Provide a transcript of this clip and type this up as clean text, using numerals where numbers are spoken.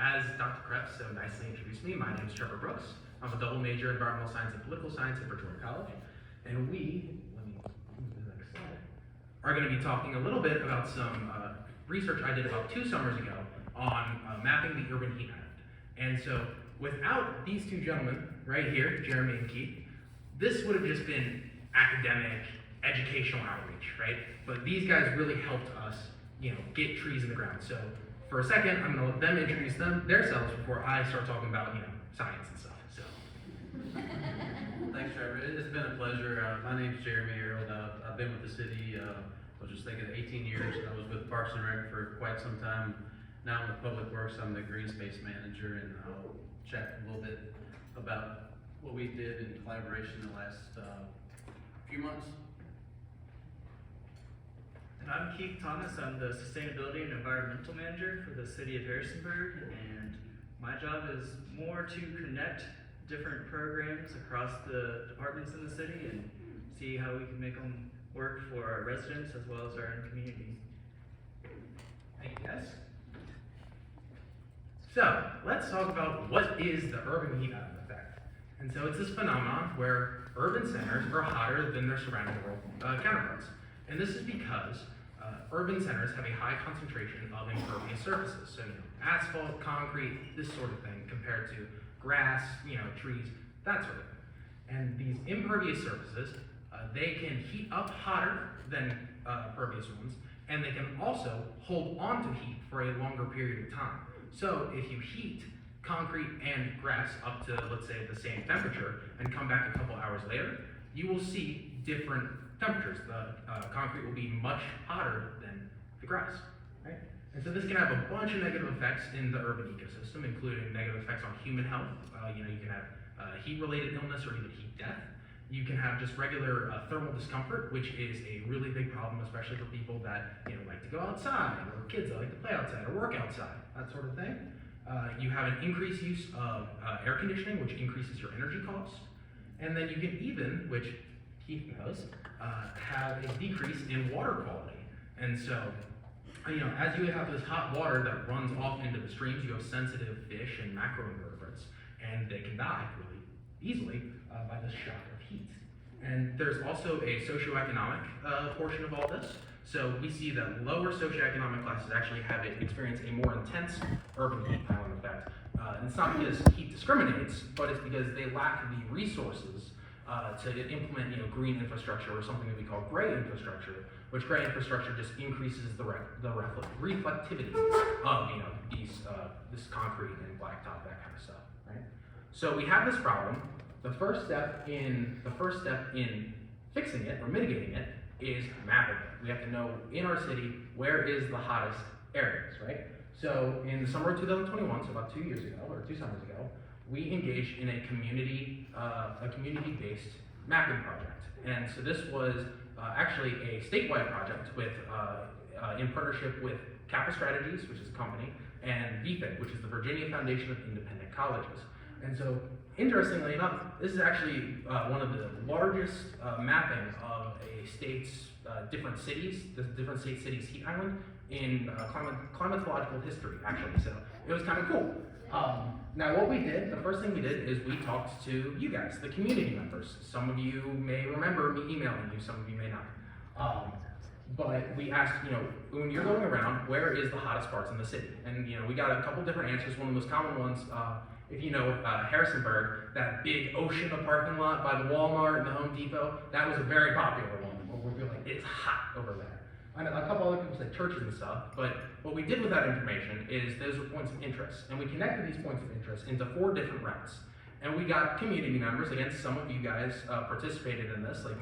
As Dr. Krebs so nicely introduced me, my name is Trevor Brooks. I'm a double major in environmental science and political science at Bridgewater College. And we, let me move to the next slide, are going to be talking a little bit about some research I did about 2 summers ago on mapping the urban heat island. And so without these two gentlemen right here, Jeremy and Keith, this would have just been academic, educational outreach, right? But these guys really helped us, get trees in the ground. So for a second, I'm going to let them introduce themselves before I start talking about, science and stuff. So. Thanks, Trevor. It's been a pleasure. My name's Jeremy Harold. I've been with the city, I was just thinking 18 years. I was with Parks and Rec for quite some time. Now I'm with Public Works. I'm the green space manager, and I'll chat a little bit about what we did in collaboration the last few months. And I'm Keith Thomas. I'm the Sustainability and Environmental Manager for the City of Harrisonburg, and my job is more to connect different programs across the departments in the city and see how we can make them work for our residents as well as our own community. Thank you, guys. So let's talk about what is the urban heat island effect. And so it's this phenomenon where urban centers are hotter than their surrounding world counterparts. And this is because urban centers have a high concentration of impervious surfaces. So, asphalt, concrete, this sort of thing, compared to grass, trees, that sort of thing. And these impervious surfaces, they can heat up hotter than pervious ones, and they can also hold on to heat for a longer period of time. So if you heat concrete and grass up to, let's say, the same temperature, and come back a couple hours later, you will see different temperatures. The concrete will be much hotter than the grass, right? And so this can have a bunch of negative effects in the urban ecosystem, including negative effects on human health. You can have heat-related illness or even heat death. You can have just regular thermal discomfort, which is a really big problem, especially for people that like to go outside, or kids that like to play outside or work outside, that sort of thing. You have an increased use of air conditioning, which increases your energy costs. And then you can even, which Keith knows, have a decrease in water quality. And so, as you have this hot water that runs off into the streams, you have sensitive fish and macroinvertebrates, and they can die really easily by the shock of heat. And there's also a socioeconomic portion of all this. So we see that lower socioeconomic classes actually experience a more intense urban heat island effect. And it's not because heat discriminates, but it's because they lack the resources to implement green infrastructure, or something that we call gray infrastructure, which gray infrastructure just increases the reflectivity of this concrete and blacktop, that kind of stuff, right? So we have this problem. The first step in fixing it or mitigating it is mapping it. We have to know in our city where is the hottest areas, right? So in the summer of 2021, so about 2 years ago or 2 summers ago, we engaged in a community-based mapping project. And so this was actually a statewide project in partnership with Kappa Strategies, which is a company, and VFIC, which is the Virginia Foundation of Independent Colleges. And so, interestingly enough, this is actually one of the largest mapping of a state's different cities, the different cities' heat island in climatological history, actually. So it was kind of cool. Now what we did, the first thing we did is we talked to you guys, the community members. Some of you may remember me emailing you, some of you may not. But we asked, when you're going around, where is the hottest parts in the city? And we got a couple different answers. One of the most common ones, if you know Harrisonburg, that big ocean of parking lot by the Walmart and the Home Depot, that was a very popular one, where we're like, it's hot over there. And a couple other people said churches and stuff, but what we did with that information is those were points of interest, and we connected these points of interest into 4 different routes. And we got community members, again, some of you guys participated in this, like